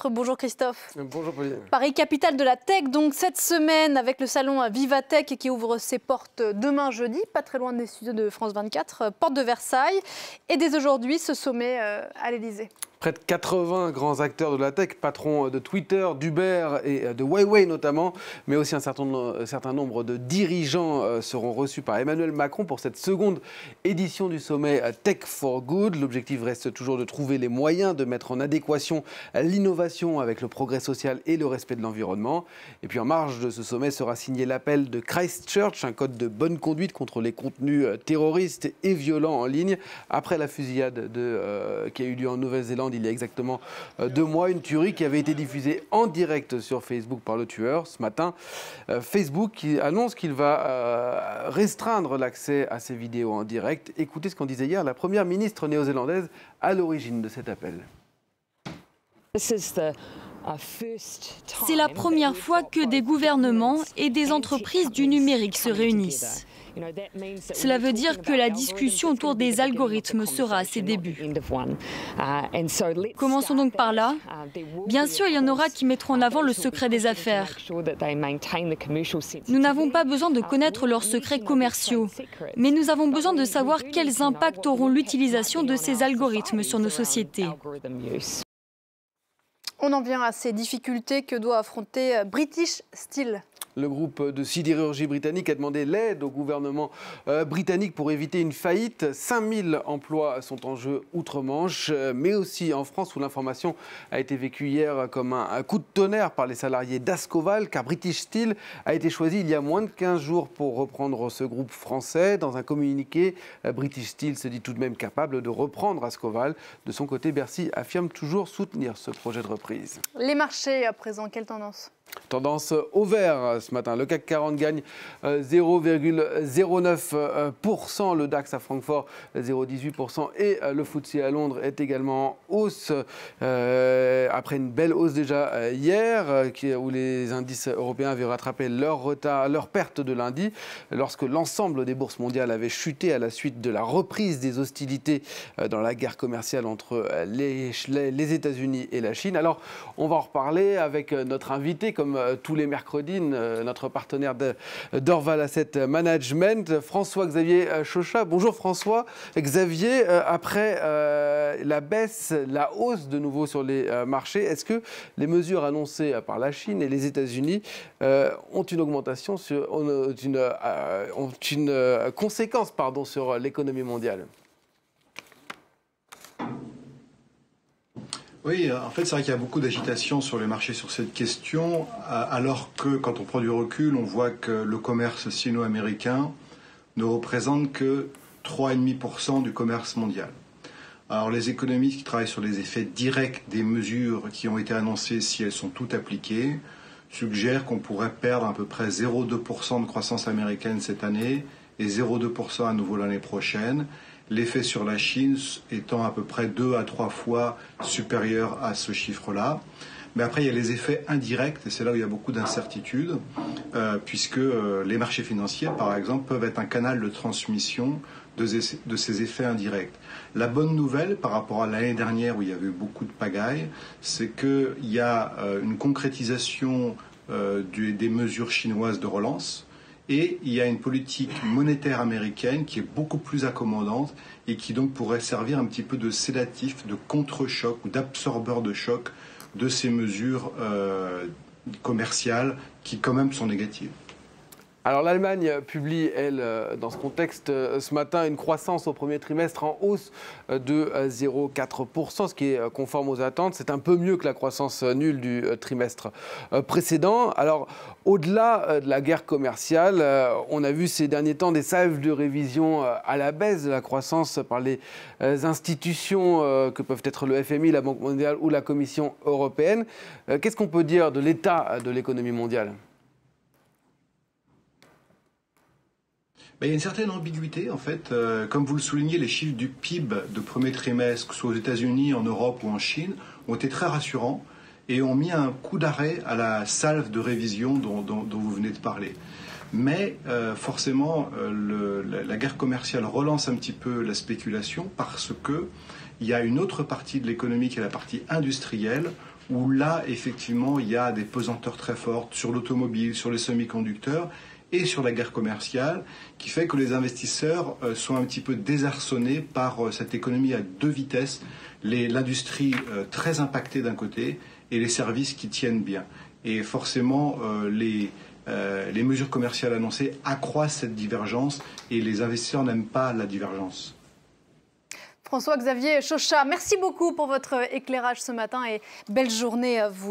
Bonjour Christophe. Bonjour Pauline. Paris, capitale de la tech, donc cette semaine avec le salon Vivatech qui ouvre ses portes demain jeudi, pas très loin des studios de France 24, porte de Versailles. Et dès aujourd'hui, ce sommet à l'Elysée. Près de 80 grands acteurs de la tech, patrons de Twitter, d'Uber et de Huawei notamment, mais aussi un certain nombre de dirigeants seront reçus par Emmanuel Macron pour cette seconde édition du sommet Tech for Good. L'objectif reste toujours de trouver les moyens de mettre en adéquation l'innovation avec le progrès social et le respect de l'environnement. Et puis en marge de ce sommet sera signé l'appel de Christchurch, un code de bonne conduite contre les contenus terroristes et violents en ligne, après la fusillade qui a eu lieu en Nouvelle-Zélande il y a exactement 2 mois, une tuerie qui avait été diffusée en direct sur Facebook par le tueur. Ce matin, Facebook annonce qu'il va restreindre l'accès à ces vidéos en direct. Écoutez ce qu'en disait hier la première ministre néo-zélandaise à l'origine de cet appel. C'est la première fois que des gouvernements et des entreprises du numérique se réunissent. Cela veut dire que la discussion autour des algorithmes sera à ses débuts. Commençons donc par là. Bien sûr, il y en aura qui mettront en avant le secret des affaires. Nous n'avons pas besoin de connaître leurs secrets commerciaux, mais nous avons besoin de savoir quels impacts auront l'utilisation de ces algorithmes sur nos sociétés. On en vient à ces difficultés que doit affronter British Steel. Le groupe de sidérurgie britannique a demandé l'aide au gouvernement britannique pour éviter une faillite. 5000 emplois sont en jeu outre-Manche, mais aussi en France où l'information a été vécue hier comme un coup de tonnerre par les salariés d'Ascoval, car British Steel a été choisi il y a moins de 15 jours pour reprendre ce groupe français. Dans un communiqué, British Steel se dit tout de même capable de reprendre Ascoval. De son côté, Bercy affirme toujours soutenir ce projet de reprise. Les marchés à présent, quelle tendance ? Tendance au vert ce matin. Le CAC 40 gagne 0,09%. Le DAX à Francfort 0,18%. Et le FTSE à Londres est également en hausse. Après une belle hausse déjà hier, où les indices européens avaient rattrapé leur retard, leur perte de lundi, lorsque l'ensemble des bourses mondiales avaient chuté à la suite de la reprise des hostilités dans la guerre commerciale entre les États-Unis et la Chine. Alors, on va en reparler avec notre invité, comme tous les mercredis, notre partenaire d'Orval Asset Management, François-Xavier Chauchat. Bonjour François-Xavier. Après la baisse, la hausse de nouveau sur les marchés, est-ce que les mesures annoncées par la Chine et les États-Unis ont une augmentation, ont une conséquence sur l'économie mondiale ? Oui, en fait, c'est vrai qu'il y a beaucoup d'agitation sur les marchés sur cette question, alors que quand on prend du recul, on voit que le commerce sino-américain ne représente que 3,5% du commerce mondial. Alors les économistes qui travaillent sur les effets directs des mesures qui ont été annoncées, si elles sont toutes appliquées, suggèrent qu'on pourrait perdre à peu près 0,2% de croissance américaine cette année et 0,2% à nouveau l'année prochaine. L'effet sur la Chine étant à peu près 2 à 3 fois supérieur à ce chiffre-là. Mais après, il y a les effets indirects, et c'est là où il y a beaucoup d'incertitudes, puisque les marchés financiers, par exemple, peuvent être un canal de transmission de ces effets indirects. La bonne nouvelle par rapport à l'année dernière, où il y avait eu beaucoup de pagaille, c'est qu'il y a une concrétisation des mesures chinoises de relance. Et il y a une politique monétaire américaine qui est beaucoup plus accommodante et qui donc pourrait servir un petit peu de sédatif, de contre-choc ou d'absorbeur de choc de ces mesures commerciales qui quand même sont négatives. Alors l'Allemagne publie, elle, dans ce contexte, ce matin, une croissance au premier trimestre en hausse de 0,4%, ce qui est conforme aux attentes. C'est un peu mieux que la croissance nulle du trimestre précédent. Alors, au-delà de la guerre commerciale, on a vu ces derniers temps des salves de révision à la baisse de la croissance par les institutions que peuvent être le FMI, la Banque mondiale ou la Commission européenne. Qu'est-ce qu'on peut dire de l'état de l'économie mondiale ? Il y a une certaine ambiguïté, en fait. Comme vous le soulignez, les chiffres du PIB de premier trimestre, que ce soit aux États-Unis, en Europe ou en Chine, ont été très rassurants et ont mis un coup d'arrêt à la salve de révision dont vous venez de parler. Mais forcément, la guerre commerciale relance un petit peu la spéculation parce qu'il y a une autre partie de l'économie qui est la partie industrielle où là, effectivement, il y a des pesanteurs très fortes sur l'automobile, sur les semi-conducteurs et sur la guerre commerciale, qui fait que les investisseurs sont un petit peu désarçonnés par cette économie à deux vitesses, l'industrie très impactée d'un côté et les services qui tiennent bien. Et forcément, les mesures commerciales annoncées accroissent cette divergence et les investisseurs n'aiment pas la divergence. François-Xavier Chauchat, merci beaucoup pour votre éclairage ce matin et belle journée à vous.